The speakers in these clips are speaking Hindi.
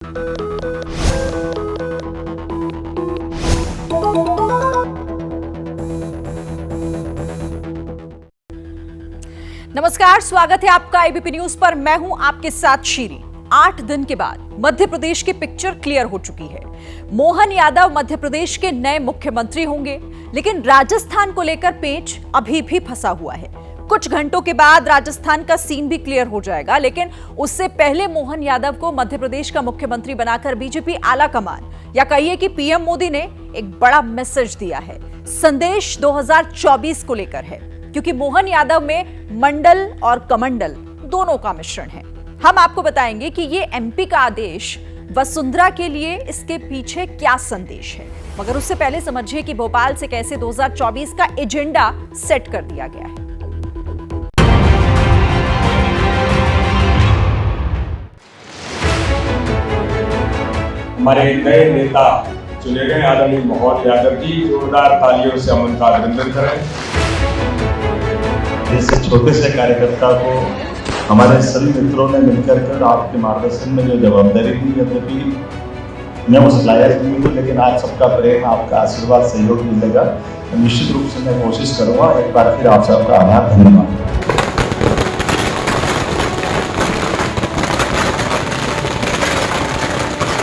नमस्कार, स्वागत है आपका एबीपी न्यूज पर। मैं हूं आपके साथ शीरी। 8 दिन के बाद मध्य प्रदेश की पिक्चर क्लियर हो चुकी है। मोहन यादव मध्य प्रदेश के नए मुख्यमंत्री होंगे, लेकिन राजस्थान को लेकर पेच अभी भी फंसा हुआ है। कुछ घंटों के बाद राजस्थान का सीन भी क्लियर हो जाएगा, लेकिन उससे पहले मोहन यादव को मध्य प्रदेश का मुख्यमंत्री बनाकर बीजेपी आला कमान या कहिए कि पीएम मोदी ने एक बड़ा मैसेज दिया है। संदेश 2024 को लेकर है, क्योंकि मोहन यादव में मंडल और कमंडल दोनों का मिश्रण है। हम आपको बताएंगे कि ये एमपी का आदेश वसुंधरा के लिए, इसके पीछे क्या संदेश है। मगर उससे पहले समझिए कि भोपाल से कैसे 2024 का एजेंडा सेट कर दिया गया है। हमारे नए नेता चुने गए आदरणीय मोहन यादव जी, जोरदार तालियों से हम उनका अभिनंदन करें। जैसे छोटे से कार्यकर्ता को हमारे सभी मित्रों ने मिलकर कर आपके मार्गदर्शन में जो जवाबदारी दी, यद्यपि मैं उस लायक नहीं हूँ, लेकिन आज सबका प्रेम, आपका आशीर्वाद, सहयोग मिलेगा। निश्चित रूप से मैं कोशिश करूँगा। एक बार फिर आप सबका आभार, धन्यवाद।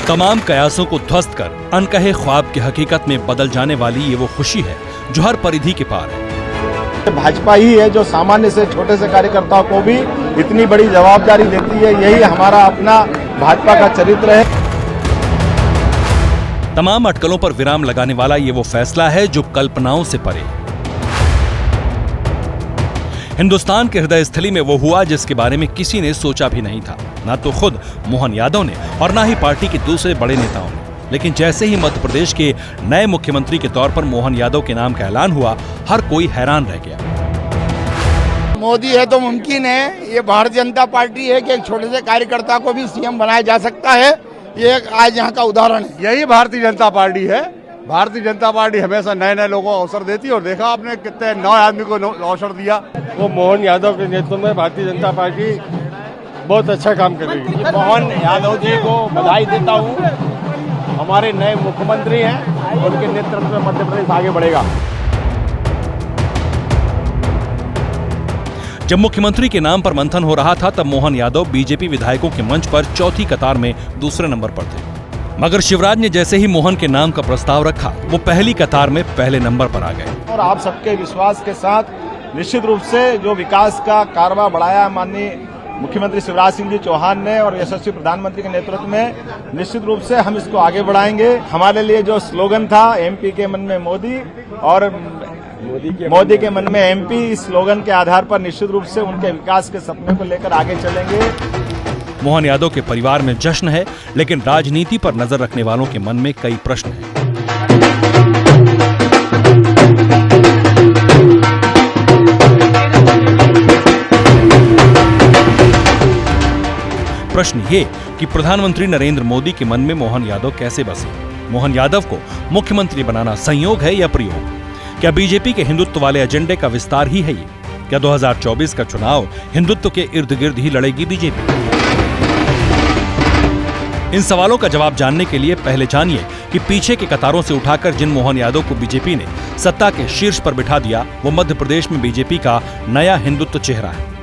तमाम कयासों को ध्वस्त कर अनकहे ख्वाब की हकीकत में बदल जाने वाली ये वो खुशी है जो हर परिधि के पार है। भाजपा ही है जो सामान्य से छोटे से कार्यकर्ताओं को भी इतनी बड़ी जवाबदारी देती है। यही हमारा अपना भाजपा का चरित्र है। तमाम अटकलों पर विराम लगाने वाला ये वो फैसला है जो कल्पनाओं से परे। हिंदुस्तान के हृदय स्थली में वो हुआ जिसके बारे में किसी ने सोचा भी नहीं था, ना तो खुद मोहन यादव ने और ना ही पार्टी के दूसरे बड़े नेताओं ने। लेकिन जैसे ही मध्य प्रदेश के नए मुख्यमंत्री के तौर पर मोहन यादव के नाम का ऐलान हुआ, हर कोई हैरान रह गया। मोदी है तो मुमकिन है। ये भारतीय जनता पार्टी है कि एक छोटे से कार्यकर्ता को भी सीएम बनाया जा सकता है। ये आज यहाँ का उदाहरण है। यही भारतीय जनता पार्टी है। भारतीय जनता पार्टी हमेशा नए नए लोगों को अवसर देती है और देखा आपने कितने नए आदमी को अवसर दिया। वो मोहन यादव के नेतृत्व में भारतीय जनता पार्टी बहुत अच्छा काम कर रही है। मोहन यादव जी को बधाई देता हूँ। हमारे नए मुख्यमंत्री हैं, उनके नेतृत्व में मध्य प्रदेश आगे बढ़ेगा। जब मुख्यमंत्री के नाम पर मंथन हो रहा था, तब मोहन यादव बीजेपी विधायकों के मंच पर चौथी कतार में दूसरे नंबर पर थे। मगर शिवराज ने जैसे ही मोहन के नाम का प्रस्ताव रखा, वो पहली कतार में पहले नंबर पर आ गए। और आप सबके विश्वास के साथ निश्चित रूप से जो विकास का कारवा बढ़ाया माननीय मुख्यमंत्री शिवराज सिंह जी चौहान ने और यशस्वी प्रधानमंत्री के नेतृत्व में, निश्चित रूप से हम इसको आगे बढ़ाएंगे। हमारे लिए जो स्लोगन था एमपी के मन में मोदी और मोदी के मन में एमपी, इस स्लोगन के आधार पर निश्चित रूप से उनके विकास के सपने को लेकर आगे चलेंगे। मोहन यादव के परिवार में जश्न है, लेकिन राजनीति पर नजर रखने वालों के मन में कई प्रश्न हैं। प्रश्न ये कि प्रधानमंत्री नरेंद्र मोदी के मन में मोहन यादव कैसे बसे। मोहन यादव को मुख्यमंत्री बनाना संयोग है या प्रयोग? क्या बीजेपी के हिंदुत्व वाले एजेंडे का विस्तार ही है ये? क्या 2024 का चुनाव हिंदुत्व के इर्द गिर्द ही लड़ेगी बीजेपी? इन सवालों का जवाब जानने के लिए पहले जानिए कि पीछे के कतारों से उठाकर जिन मोहन यादव को बीजेपी ने सत्ता के शीर्ष पर बिठा दिया, वो मध्य प्रदेश में बीजेपी का नया हिंदुत्व चेहरा है।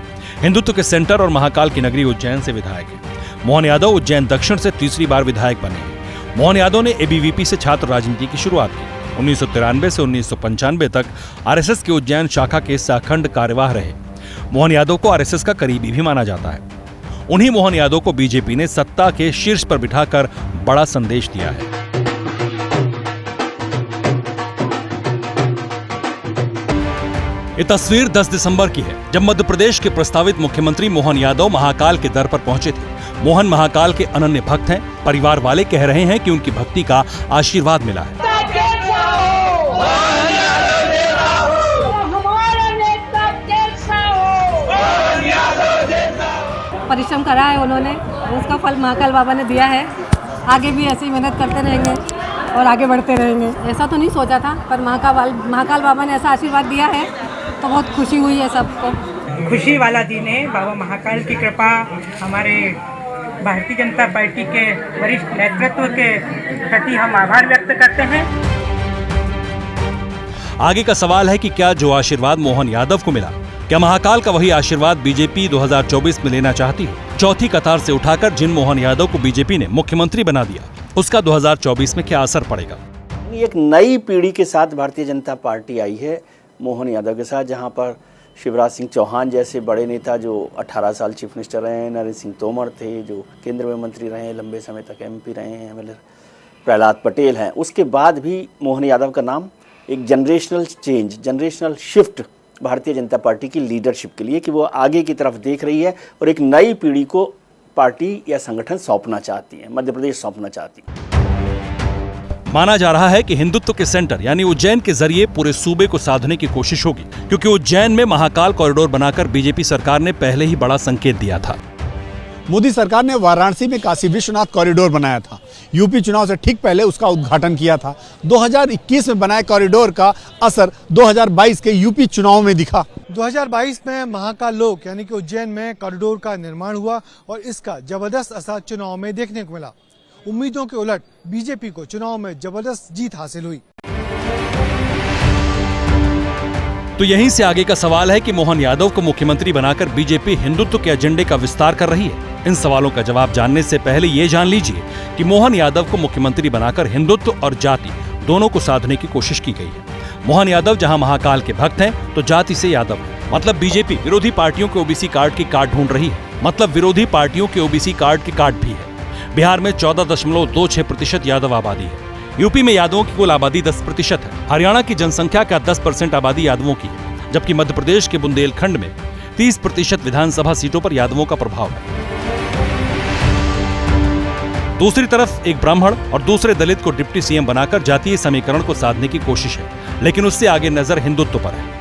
हिंदुत्व के सेंटर और महाकाल की नगरी उज्जैन से विधायक है। मोहन यादव उज्जैन दक्षिण से तीसरी बार विधायक बने। मोहन यादव ने एबीवीपी से छात्र राजनीति की शुरुआत की। 1993 से 1995 तक आरएसएस के उज्जैन शाखा के सहखंड कार्यवाह रहे। मोहन यादव को आरएसएस का करीबी भी माना जाता है। उन्हीं मोहन यादव को बीजेपी ने सत्ता के शीर्ष पर बिठाकर बड़ा संदेश दिया है। ये तस्वीर 10 दिसंबर की है, जब मध्य प्रदेश के प्रस्तावित मुख्यमंत्री मोहन यादव महाकाल के दर पर पहुंचे थे। मोहन महाकाल के अनन्य भक्त हैं। परिवार वाले कह रहे हैं कि उनकी भक्ति का आशीर्वाद मिला है। परिश्रम करा है उन्होंने, उसका फल महाकाल बाबा ने दिया है। आगे भी ऐसे ही मेहनत करते रहेंगे और आगे बढ़ते रहेंगे। ऐसा तो नहीं सोचा था, पर महाकाल बाबा ने ऐसा आशीर्वाद दिया है तो बहुत खुशी हुई है सबको। खुशी वाला दिन है। बाबा महाकाल की कृपा हमारे भारतीय जनता पार्टी के वरिष्ठ नेतृत्व के प्रति हम आभार व्यक्त करते हैं। आगे का सवाल है कि क्या जो आशीर्वाद मोहन यादव को मिला, क्या महाकाल का वही आशीर्वाद बीजेपी 2024 में लेना चाहती है? चौथी कतार से उठाकर जिन मोहन यादव को बीजेपी ने मुख्यमंत्री बना दिया, उसका 2024 में क्या असर पड़ेगा? एक नई पीढ़ी के साथ भारतीय जनता पार्टी आई है मोहन यादव के साथ, जहां पर शिवराज सिंह चौहान जैसे बड़े नेता जो 18 साल चीफ मिनिस्टर रहे हैं, नरेंद्र सिंह तोमर थे जो केंद्र में मंत्री रहे हैं, लंबे समय तक एमपी रहे हैं, एमएलए प्रहलाद पटेल हैं। उसके बाद भी मोहन यादव का नाम एक generational change, generational shift Bharatiya Janata party की लीडरशिप के लिए कि वो आगे की तरफ देख रही है और एक नई पीढ़ी को पार्टी या संगठन सौंपना चाहती है, मध्य प्रदेश सौंपना चाहती है। माना जा रहा है कि हिंदुत्व के सेंटर यानी उज्जैन के जरिए पूरे सूबे को साधने की कोशिश होगी, क्योंकि उज्जैन में महाकाल कॉरिडोर बनाकर बीजेपी सरकार ने पहले ही बड़ा संकेत दिया था। मोदी सरकार ने वाराणसी में काशी विश्वनाथ कॉरिडोर बनाया था, यूपी चुनाव से ठीक पहले उसका उद्घाटन किया था। 2021 में बनाए कॉरिडोर का असर 2022 के यूपी चुनाव में दिखा। 2022 में महाकाल लोक यानी कि उज्जैन में कॉरिडोर का निर्माण हुआ और इसका जबरदस्त असर चुनाव में देखने को मिला। उम्मीदों के उलट बीजेपी को चुनाव में जबरदस्त जीत हासिल हुई। तो यहीं से आगे का सवाल है कि मोहन यादव को मुख्यमंत्री बनाकर बीजेपी हिंदुत्व के एजेंडे का विस्तार कर रही है। इन सवालों का जवाब जानने से पहले ये जान लीजिए कि मोहन यादव को मुख्यमंत्री बनाकर हिंदुत्व और जाति दोनों को साधने की कोशिश की गई है। मोहन यादव जहां महाकाल के भक्त हैं, तो जाति से यादव है। मतलब बीजेपी विरोधी पार्टियों के ओबीसी कार्ड की कार्ड ढूंढ रही है, मतलब विरोधी पार्टियों के ओबीसी कार्ड की कार्ड भी है। बिहार में 14.26% यादव आबादी है। यूपी में यादवों की कुल आबादी 10% है। हरियाणा की जनसंख्या का 10% आबादी यादवों की है, जबकि मध्य प्रदेश के बुंदेलखंड में 30% विधानसभा सीटों पर यादवों का प्रभाव है। दूसरी तरफ एक ब्राह्मण और दूसरे दलित को डिप्टी सीएम बनाकर जातीय समीकरण को साधने की कोशिश है, लेकिन उससे आगे नजर हिंदुत्व पर है।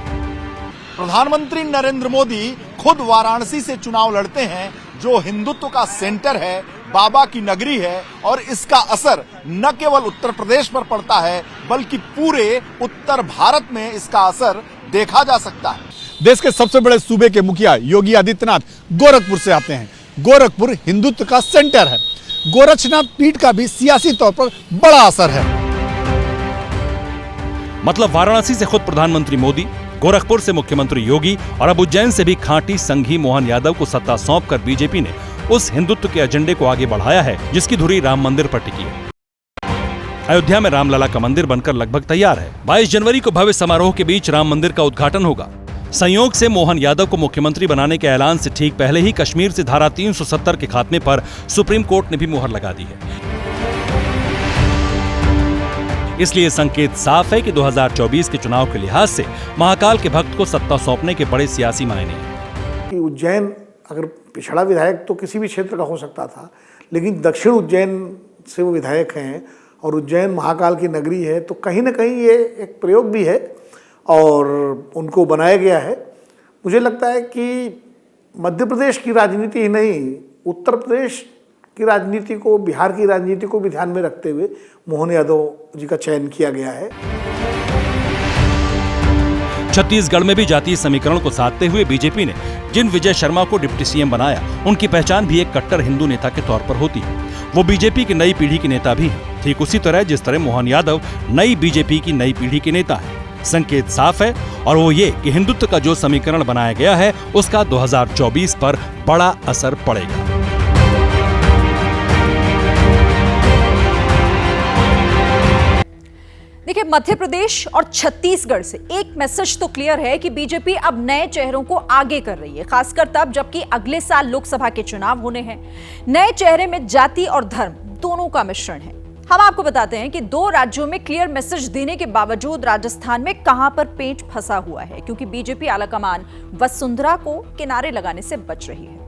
प्रधानमंत्री नरेंद्र मोदी खुद वाराणसी से चुनाव लड़ते हैं, जो हिंदुत्व का सेंटर है, बाबा की नगरी है, और इसका असर न केवल उत्तर प्रदेश पर पड़ता है बल्कि पूरे उत्तर भारत में इसका असर देखा जा सकता है। देश के सबसे बड़े सूबे के मुखिया योगी आदित्यनाथ गोरखपुर से आते हैं। गोरखपुर हिंदुत्व का सेंटर है। गोरक्षनाथ पीठ का भी सियासी तौर पर बड़ा असर है। मतलब वाराणसी से खुद प्रधानमंत्री मोदी, गोरखपुर से मुख्यमंत्री योगी और अब उज्जैन से भी खांटी संघी मोहन यादव को सत्ता सौंपकर बीजेपी ने उस हिंदुत्व के एजेंडे को आगे बढ़ाया है जिसकी धुरी राम मंदिर पर टिकी है। अयोध्या में रामलला का मंदिर बनकर लगभग तैयार है। 22 जनवरी को भव्य समारोह के बीच राम मंदिर का उद्घाटन होगा। संयोग से मोहन यादव को मुख्यमंत्री बनाने के ऐलान से ठीक पहले ही कश्मीर से धारा 370 के खात्मे पर सुप्रीम कोर्ट ने भी मुहर लगा दी है। इसलिए संकेत साफ है कि 2024 के चुनाव के लिहाज से महाकाल के भक्त को सत्ता सौंपने के बड़े सियासी मायने हैं। उज्जैन अगर पिछड़ा विधायक तो किसी भी क्षेत्र का हो सकता था, लेकिन दक्षिण उज्जैन से वो विधायक हैं और उज्जैन महाकाल की नगरी है, तो कहीं ना कहीं ये एक प्रयोग भी है और उनको बनाया गया है। मुझे लगता है कि मध्य प्रदेश की राजनीति ही नहीं, उत्तर प्रदेश की राजनीति को, बिहार की राजनीति को भी ध्यान में रखते हुए मोहन यादव जी का चयन किया गया है। छत्तीसगढ़ में भी जातीय समीकरण को साधते हुए बीजेपी ने जिन विजय शर्मा को डिप्टी सीएम बनाया, उनकी पहचान भी एक कट्टर हिंदू नेता के तौर पर होती है। वो बीजेपी की नई पीढ़ी के नेता भी है, ठीक उसी तरह जिस तरह मोहन यादव नई बीजेपी की नई पीढ़ी के नेता है। संकेत साफ है और वो ये कि हिंदुत्व का जो समीकरण बनाया गया है उसका 2024 पर बड़ा असर पड़ेगा। देखिए, मध्य प्रदेश और छत्तीसगढ़ से एक मैसेज तो क्लियर है कि बीजेपी अब नए चेहरों को आगे कर रही है, खासकर तब जबकि अगले साल लोकसभा के चुनाव होने हैं। नए चेहरे में जाति और धर्म दोनों का मिश्रण है। हम आपको बताते हैं कि 2 राज्यों में क्लियर मैसेज देने के बावजूद राजस्थान में कहां पर पेंच फंसा हुआ है, क्योंकि बीजेपी आलाकमान वसुंधरा को किनारे लगाने से बच रही है।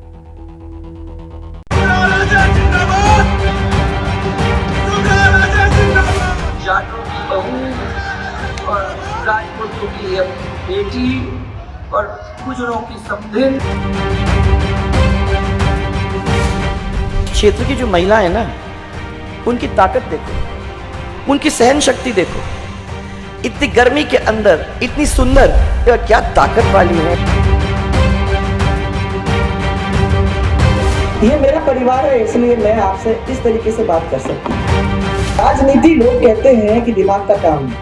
और राजपूतों की बेटी और गुजरों की समधिन। क्षेत्र की जो महिला है ना, उनकी ताकत देखो, उनकी सहन शक्ति देखो। इतनी गर्मी के अंदर इतनी सुंदर, क्या ताकत वाली है। ये मेरा परिवार है, इसलिए मैं आपसे इस तरीके से बात कर सकती हूँ। राजनीति लोग कहते हैं कि दिमाग का काम है,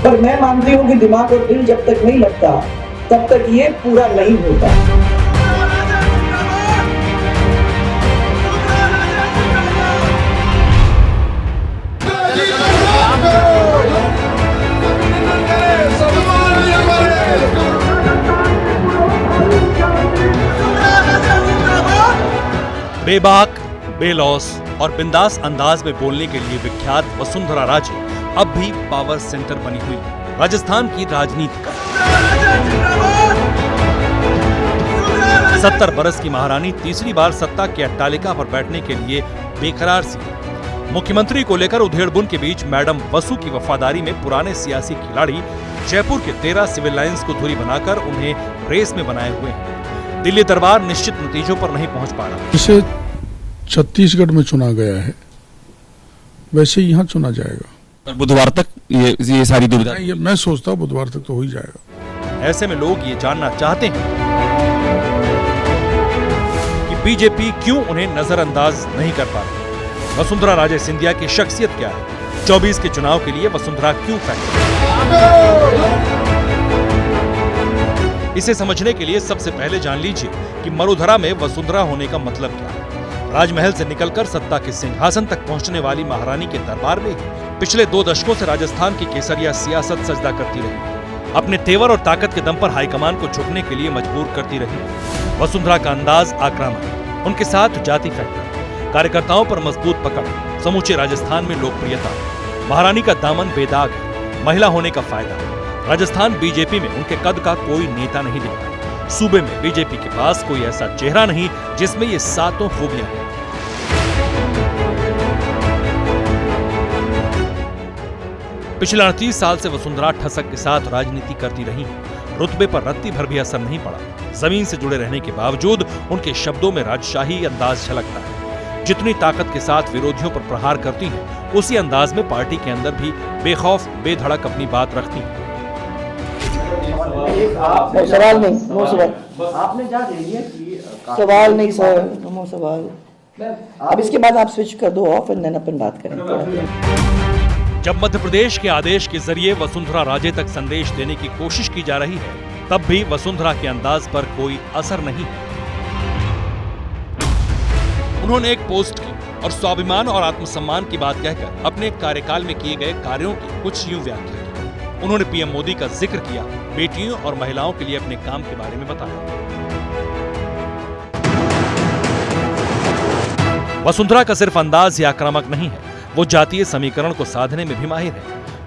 पर मैं मानती हूँ कि दिमाग और दिल जब तक नहीं लगता तब तक ये पूरा नहीं होता। बेबाक, बेलौस और बिंदास अंदाज में बोलने के लिए विख्यात वसुंधरा राजे अब भी पावर सेंटर बनी हुई है राजस्थान की राजनीति का। 70 बरस की महारानी तीसरी बार सत्ता की अट्टालिका पर बैठने के लिए बेकरार सी है। मुख्यमंत्री को लेकर उधेड़बुन के बीच मैडम वसु की वफादारी में पुराने सियासी खिलाड़ी जयपुर के 13 सिविल लाइंस को धुरी बनाकर उन्हें रेस में बनाए हुए हैं। दिल्ली दरबार निश्चित नतीजों पर नहीं पहुंच पा रहा। इसे छत्तीसगढ़ में चुना गया है, वैसे यहाँ चुना जाएगा। बुधवार तक ये सारी दुविधा, ये मैं सोचता हूँ बुधवार तक तो हो ही जाएगा। ऐसे में लोग ये जानना चाहते हैं कि बीजेपी क्यों उन्हें नजरअंदाज नहीं कर पा रही। वसुंधरा राजे सिंधिया की शख्सियत क्या है? 24 के चुनाव के लिए वसुंधरा क्यों फैक्टर? इसे समझने के लिए सबसे पहले जान लीजिए कि मरुधरा में वसुंधरा होने का मतलब क्या है। राजमहल से निकलकर सत्ता के सिंहासन तक पहुंचने वाली महारानी के दरबार में ही पिछले 2 दशकों से राजस्थान की केसरिया सियासत सजदा करती रही। अपने तेवर और ताकत के दम पर हाईकमान को झुकने के लिए मजबूर करती रही। वसुंधरा का अंदाज आक्रामक, उनके साथ जाति फैक्टर, कार्यकर्ताओं पर मजबूत पकड़, समूचे राजस्थान में लोकप्रियता। महारानी का दामन बेदाग है, महिला होने का फायदा। राजस्थान बीजेपी में उनके कद का कोई नेता नहीं दिखता। सूबे में बीजेपी के पास कोई ऐसा चेहरा नहीं जिसमें ये 7 खूबियां हैं। पिछले 38 साल से वसुंधरा ठसक के साथ राजनीति करती रही है। रुतबे पर रत्ती भर भी असर नहीं पड़ा। जमीन से जुड़े रहने के बावजूद उनके शब्दों में राजशाही अंदाज झलकता है। जितनी ताकत के साथ विरोधियों पर प्रहार करती हैं, उसी अंदाज में पार्टी के अंदर भी बेखौफ बेधड़क अपनी बात रखती हैं। सवाल नहीं, नो सवाल। आपने जा दिया सवाल नहीं सर, नो सवाल। अब इसके बाद आप स्विच कर दो ऑफ एंड देन अपन बात करेंगे। जब मध्य प्रदेश के आदेश के जरिए वसुंधरा राजे तक संदेश देने की कोशिश की जा रही है, तब भी वसुंधरा के अंदाज पर कोई असर नहीं है। उन्होंने एक पोस्ट की और स्वाभिमान और आत्मसम्मान की बात कहकर अपने कार्यकाल में किए गए कार्यों की कुछ यूं व्याख्या की। उन्होंने पीएम मोदी का जिक्र किया, बेटियों और महिलाओं के लिए अपने काम के बारे में बताया। वसुंधरा का सिर्फ अंदाज ही आक्रामक नहीं है, वो जातीय समीकरण को साधने में भी माहिर है।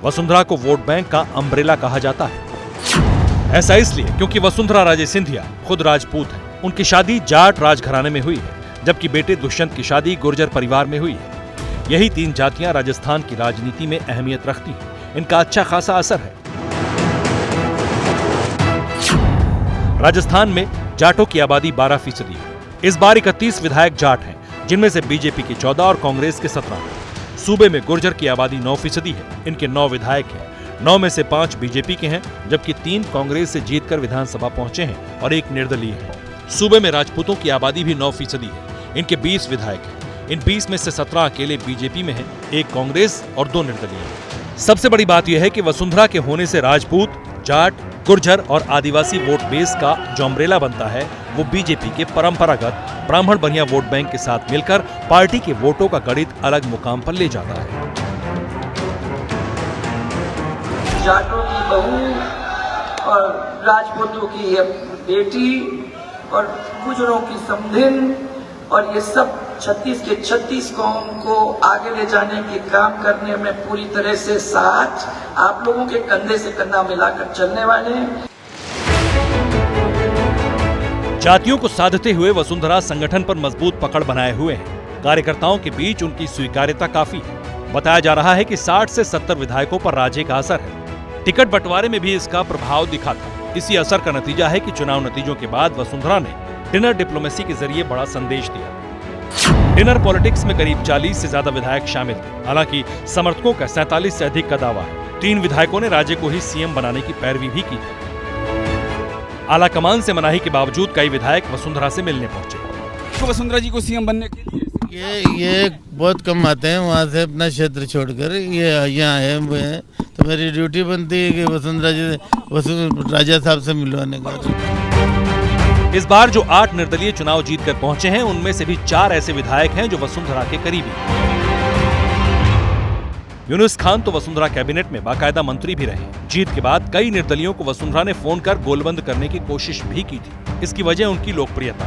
वसुंधरा को वोट बैंक का अम्ब्रेला कहा जाता है। ऐसा इसलिए क्योंकि वसुंधरा राजे सिंधिया खुद राजपूत हैं। उनकी शादी जाट राजघराने में हुई है, जबकि बेटे दुष्यंत की शादी गुर्जर परिवार में हुई है। यही 3 जातियां राजस्थान की राजनीति में अहमियत रखती हैं। इनका अच्छा खासा असर है। राजस्थान में जाटों की आबादी 12% है। इस बार 31 विधायक जाट हैं, जिनमें से बीजेपी के 14 और कांग्रेस के 17 हैं। सूबे में गुर्जर की आबादी 9% है। इनके 9 विधायक हैं। 9 में से 5 बीजेपी के हैं, जबकि 3 कांग्रेस से जीतकर विधानसभा पहुंचे हैं और 1 निर्दलीय है। सूबे में राजपूतों की आबादी भी 9% है। इनके 20 विधायक हैं। इन 20 में से 17 अकेले बीजेपी में हैं, 1 कांग्रेस और 2 निर्दलीय। सबसे बड़ी बात यह है कि वसुंधरा के होने से राजपूत, जाट, गुर्जर और आदिवासी वोट बेस का जो अम्ब्रेला बनता है, वो बीजेपी के परंपरागत ब्राह्मण बनिया वोट बैंक के साथ मिलकर पार्टी के वोटों का गणित अलग मुकाम पर ले जाता है। जाटों की बहू और राजपूतों की बेटी और गुजरों की समधिन और ये सब 36 के 36 कौम को आगे ले जाने के काम करने में पूरी तरह से साथ आप लोगों के कंधे से कंधा मिलाकर चलने वाले हैं। जातियों को साधते हुए वसुंधरा संगठन पर मजबूत पकड़ बनाए हुए हैं। कार्यकर्ताओं के बीच उनकी स्वीकार्यता काफी है। बताया जा रहा है कि 60 से 70 विधायकों पर राजे का असर है। टिकट बंटवारे में भी इसका प्रभाव दिखा था। इसी असर का नतीजा है कि चुनाव नतीजों के बाद वसुंधरा ने डिनर डिप्लोमेसी के जरिए बड़ा संदेश दिया। डिनर पॉलिटिक्स में करीब 40 से ज्यादा विधायक शामिल थे। हालांकि समर्थकों का 47 से अधिक का दावा है। 3 विधायकों ने राज्य को ही सीएम बनाने की पैरवी भी की थी। आलाकमान से मनाही के बावजूद कई विधायक वसुंधरा से मिलने पहुंचे। को वसुंधरा जी को सीएम बनने के लिए? ये बहुत कम आते हैं वहाँ से अपना क्षेत्र छोड़कर, ये यहाँ आए हुए हैं, तो मेरी ड्यूटी बनती है कि वसुंधरा जी राजा साहब से मिलवाने का। इस बार जो 8 निर्दलीय चुनाव जीतकर पहुंचे हैं, उनमें से भी 4 ऐसे विधायक हैं जो वसुंधरा के करीबी हैं। यूनुस खान तो वसुंधरा कैबिनेट में बाकायदा मंत्री भी रहे। जीत के बाद कई निर्दलियों को वसुंधरा ने फोन कर गोलबंद करने की कोशिश भी की थी। इसकी वजह उनकी लोकप्रियता।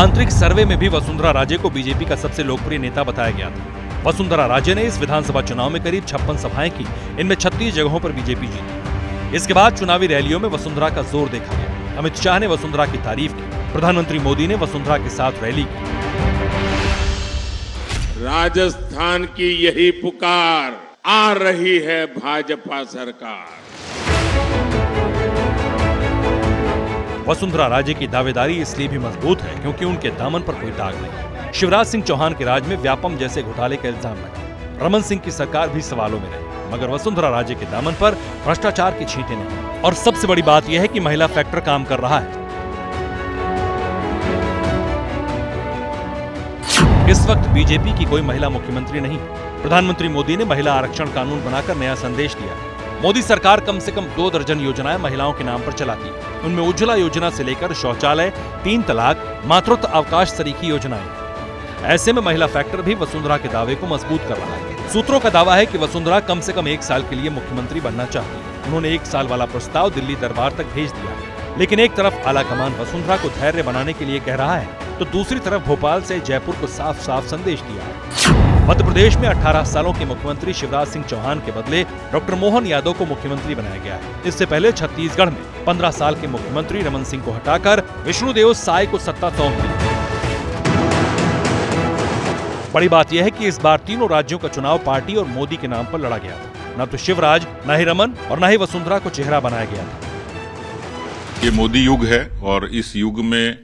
आंतरिक सर्वे में भी वसुंधरा राजे को बीजेपी का सबसे लोकप्रिय नेता बताया गया था। वसुंधरा राजे ने इस विधानसभा चुनाव में करीब 56 सभाएं की, इनमें 36 जगहों पर बीजेपी जीती। इसके बाद चुनावी रैलियों में वसुंधरा का जोर देखा गया। अमित शाह ने वसुंधरा की तारीफ की, प्रधानमंत्री मोदी ने वसुंधरा के साथ रैली की। राजस्थान की यही पुकार, आ रही है भाजपा सरकार। वसुंधरा राजे की दावेदारी इसलिए भी मजबूत है क्योंकि उनके दामन पर कोई दाग नहीं। शिवराज सिंह चौहान के राज में व्यापम जैसे घोटाले का इल्जाम लगा। रमन सिंह की सरकार भी सवालों में रही, मगर वसुंधरा राजे के दामन पर भ्रष्टाचार की छींटे नहीं। और सबसे बड़ी बात यह है कि महिला फैक्टर काम कर रहा है। इस वक्त बीजेपी की कोई महिला मुख्यमंत्री नहीं। प्रधानमंत्री मोदी ने महिला आरक्षण कानून बनाकर नया संदेश दिया। मोदी सरकार कम से कम 2 दर्जन योजनाएं महिलाओं के नाम पर चलाती है। उनमें उज्ज्वला योजना से लेकर शौचालय, 3 तलाक, मातृत्व अवकाश सरीखी योजनाएं। ऐसे में महिला फैक्टर भी वसुंधरा के दावे को मजबूत कर रहा है। सूत्रों का दावा है कि वसुंधरा कम से कम 1 साल के लिए मुख्यमंत्री बनना चाहती है। उन्होंने 1 साल वाला प्रस्ताव दिल्ली दरबार तक भेज दिया, लेकिन एक तरफ आलाकमान वसुंधरा को धैर्य बनाने के लिए कह रहा है, तो दूसरी तरफ भोपाल से जयपुर को साफ साफ संदेश दिया है। मध्य प्रदेश में 18 सालों के मुख्यमंत्री शिवराज सिंह चौहान के बदले डॉक्टर मोहन यादव को मुख्यमंत्री बनाया गया है। इससे पहले छत्तीसगढ़ में 15 साल के मुख्यमंत्री रमन सिंह को हटाकर विष्णुदेव साय को सत्ता सौंप दी। बड़ी बात यह है कि इस बार तीनों राज्यों का चुनाव पार्टी और मोदी के नाम पर लड़ा गया था। न तो शिवराज, न ही रमन और न ही वसुंधरा को चेहरा बनाया गया था। ये मोदी युग है और इस युग में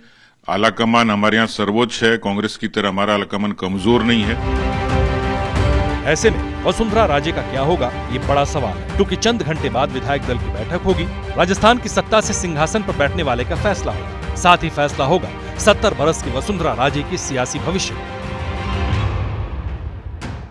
आलाकमान हमारे यहाँ सर्वोच्च है। कांग्रेस की तरह हमारा आलाकमान कमजोर नहीं है। ऐसे में वसुंधरा राजे का क्या होगा, ये बड़ा सवाल है, क्योंकि चंद घंटे बाद विधायक दल की बैठक होगी। राजस्थान की सत्ता से सिंहासन पर बैठने वाले का फैसला होगा। साथ ही फैसला होगा 70 बरस की वसुंधरा राजे की सियासी भविष्य।